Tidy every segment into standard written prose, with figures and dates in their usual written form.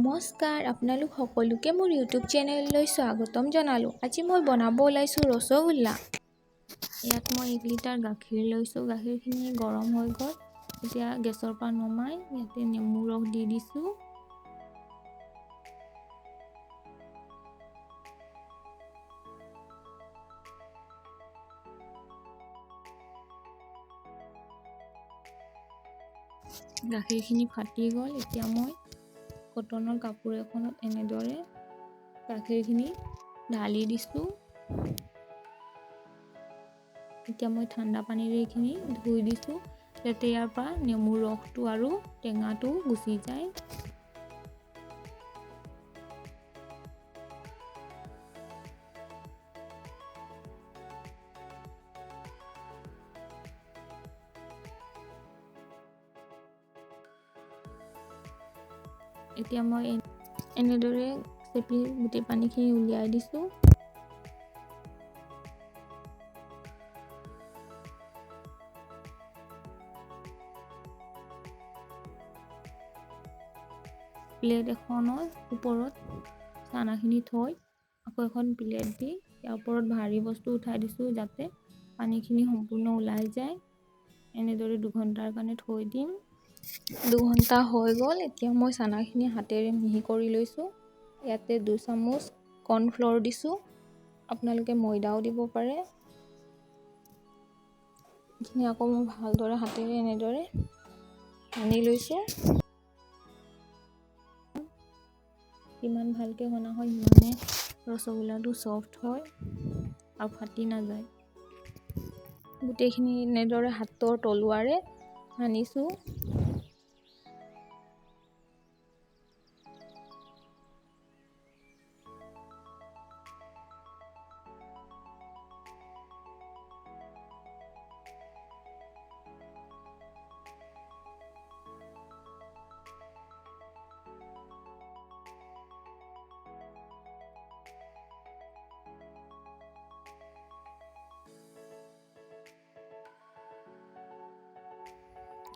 নমস্কাৰ, আপোনালোক সকলোকে মোৰ ইউটিউব চেনেললৈ স্বাগতম জনালোঁ। আজি মই বনাব ওলাইছোঁ ৰসগোল্লা। ইয়াত মই 1 লিটাৰ গাখীৰ লৈছোঁ। গাখীৰখিনি গৰম হৈ গ'ল। এতিয়া গেছৰ পৰা নমাই ইয়াতে নেমু ৰস দি দিছোঁ। গাখীৰখিনি ফাটি গ'ল। এতিয়া মই কটনৰ কাপোৰ এখনত এনেদৰে গাখীৰখিনি ঢালি দিছোঁ। এতিয়া মই ঠাণ্ডা পানীৰে এইখিনি ধুই দিছোঁ যাতে ইয়াৰ পৰা নেমুৰ ৰসটো আৰু টেঙাটো গুচি যায়। এতিয়া মই এনেদৰে চেপি গোটেই পানীখিনি উলিয়াই দিছোঁ। প্লেট এখনৰ ওপৰত চানাখিনি থৈ আকৌ এখন প্লেট দি ইয়াৰ ওপৰত ভাৰী বস্তু উঠাই দিছোঁ যাতে পানীখিনি সম্পূৰ্ণ ওলাই যায়। এনেদৰে 2 ঘণ্টাৰ কাৰণে থৈ দিম। 2 ঘণ্টা হৈ গ'ল। এতিয়া মই চানাখিনি হাতেৰে মিহি কৰি লৈছোঁ। ইয়াতে 2 চামুচ কৰ্ণফ্ল'ৰ দিছোঁ। আপোনালোকে ময়দাও দিব পাৰে। এইখিনি আকৌ মই ভালদৰে হাতেৰে এনেদৰে সানি লৈছোঁ। যিমান ভালকৈ সনা হয় সিমানে ৰসগোল্লাটো ছফ্ট হয় আৰু ফাটি নাযায়। গোটেইখিনি এনেদৰে হাতৰ তলুৱাৰে সানিছোঁ।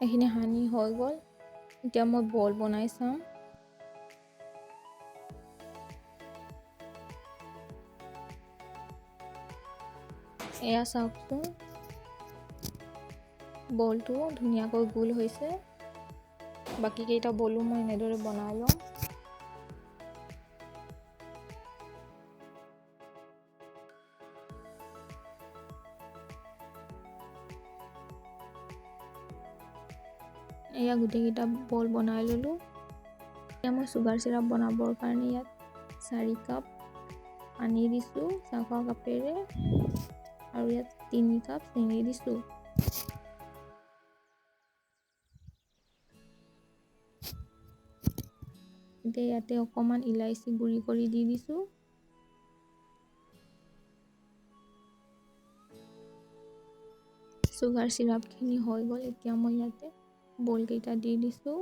এইখিনি সানি হৈ গ'ল। এতিয়া মই বল বনাই চাম। এয়া চাওকচোন, বলটো ধুনীয়াকৈ গোল হৈছে। বাকী কেইটা বলো মই এনেদৰে বনাই লওঁ। এয়া গোটেইকেইটা বল বনাই ল'লোঁ। এতিয়া মই চুগাৰ চিৰাপ বনাবৰ কাৰণে ইয়াত 4 কাপ পানী দিছোঁ চাহৰ কাপেৰে আৰু ইয়াত 3 কাপ চেনি দিছোঁ। এতিয়া ইয়াতে অকণমান ইলাইচি গুড়ি কৰি দি দিছোঁ। চুগাৰ চিৰাপখিনি হৈ গ'ল। এতিয়া মই ইয়াতে বল কেইটা দি দিছোঁ।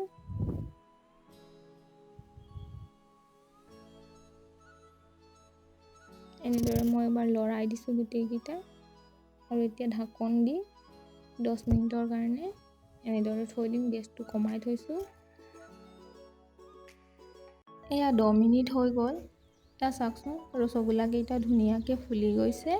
এনেদৰে মই এবাৰ লৰাই দিছোঁ গোটেইকেইটা আৰু এতিয়া ঢাকন দি 10 মিনিটৰ কাৰণে এনেদৰে থৈ দিম। গেছটো কমাই থৈছোঁ। এয়া 10 মিনিট হৈ গ'ল। এতিয়া চাওকচোন ৰসগোল্লা কেইটা ধুনীয়াকৈ ফুলি গৈছে।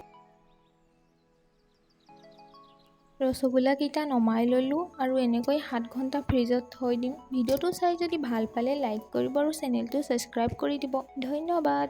ৰসগোল্লা কেইটা নমাই ল'লোঁ আৰু এনেকৈ 7 ঘণ্টা ফ্ৰিজত থৈ দিম। ভিডিঅ'টো চাই যদি ভাল পালে লাইক কৰিব আৰু চেনেলটো ছাবস্ক্ৰাইব কৰি দিব। ধন্যবাদ।